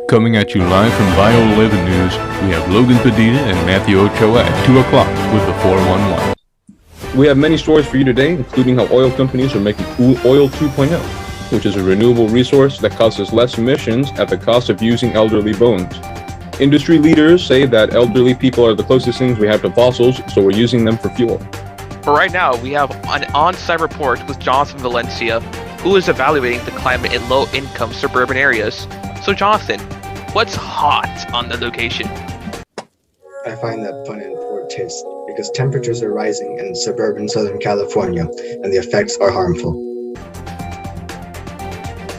Coming at you live from Bio 11 News, we have Logan Padilla and Matthew Ochoa at 2 o'clock with the 411. We have many stories for you today, including how oil companies are making oil 2.0, which is a renewable resource that causes less emissions at the cost of using elderly bones. Industry leaders say that elderly people are the closest things we have to fossils, so we're using them for fuel. For right now, we have an on-site report with Jonathan Valencia, who is evaluating the climate in low-income suburban areas. So Jonathan, what's hot on the location? I find that pun in poor taste because temperatures are rising in suburban Southern California and the effects are harmful.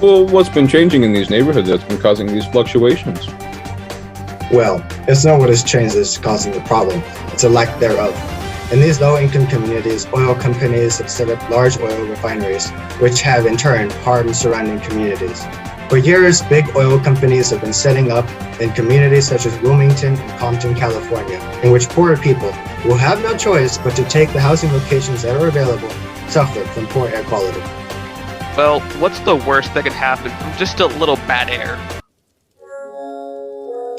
Well, what's been changing in these neighborhoods that's been causing these fluctuations? Well, it's not what has changed that's causing the problem, it's a lack thereof. In these low-income communities, oil companies have set up large oil refineries, which have in turn harmed surrounding communities. For years, big oil companies have been setting up in communities such as Wilmington and Compton, California, in which poorer people, who have no choice but to take the housing locations that are available, suffer from poor air quality. Well, what's the worst that could happen from just a little bad air?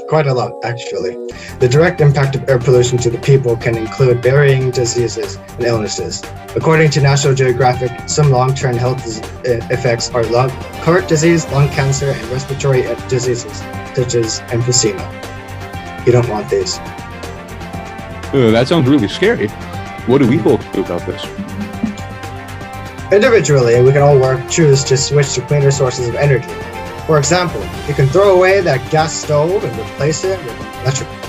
Quite a lot, actually. The direct impact of air pollution to the people can include varying diseases and illnesses. According to National Geographic, some long-term health effects are heart disease, lung cancer, and respiratory diseases, such as emphysema. You don't want these. That sounds really scary. What do we folks do about this? Individually, we can all choose to switch to cleaner sources of energy. For example, you can throw away that gas stove and replace it with an electric one.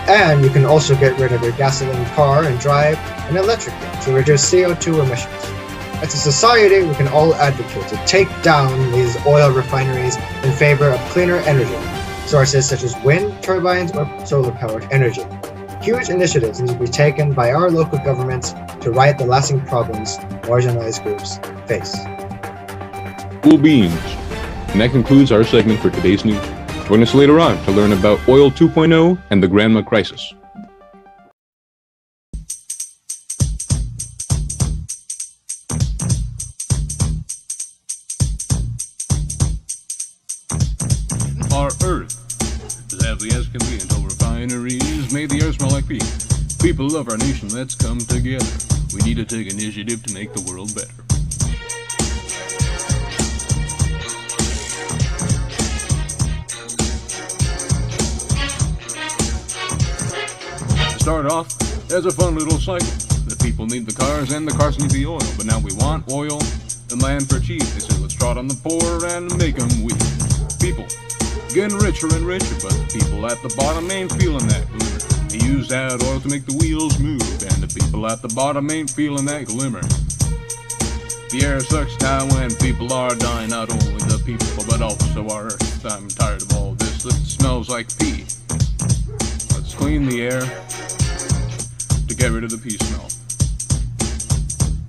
And you can also get rid of your gasoline car and drive an electric one to reduce CO2 emissions. As a society, we can all advocate to take down these oil refineries in favor of cleaner energy sources such as wind turbines or solar-powered energy. Huge initiatives need to be taken by our local governments to right the lasting problems marginalized groups face. Cool beans. And that concludes our segment for today's news. Join us later on to learn about Oil 2.0 and the Grandma Crisis. Our Earth is heavily as can be until refineries made the air smell like pee. People of our nation, let's come together. We need to take initiative to make the world better. Start off as a fun little cycle. The people need the cars and the cars need the oil. But now we want oil and land for cheap. They say let's trot on the poor and make them weak. People getting richer and richer, but the people at the bottom ain't feeling that glimmer. They use that oil to make the wheels move, and the people at the bottom ain't feeling that glimmer. The air sucks now when people are dying, not only the people but also our earth. I'm tired of all this that smells like pee. Let's clean the air to get rid of the pee smell.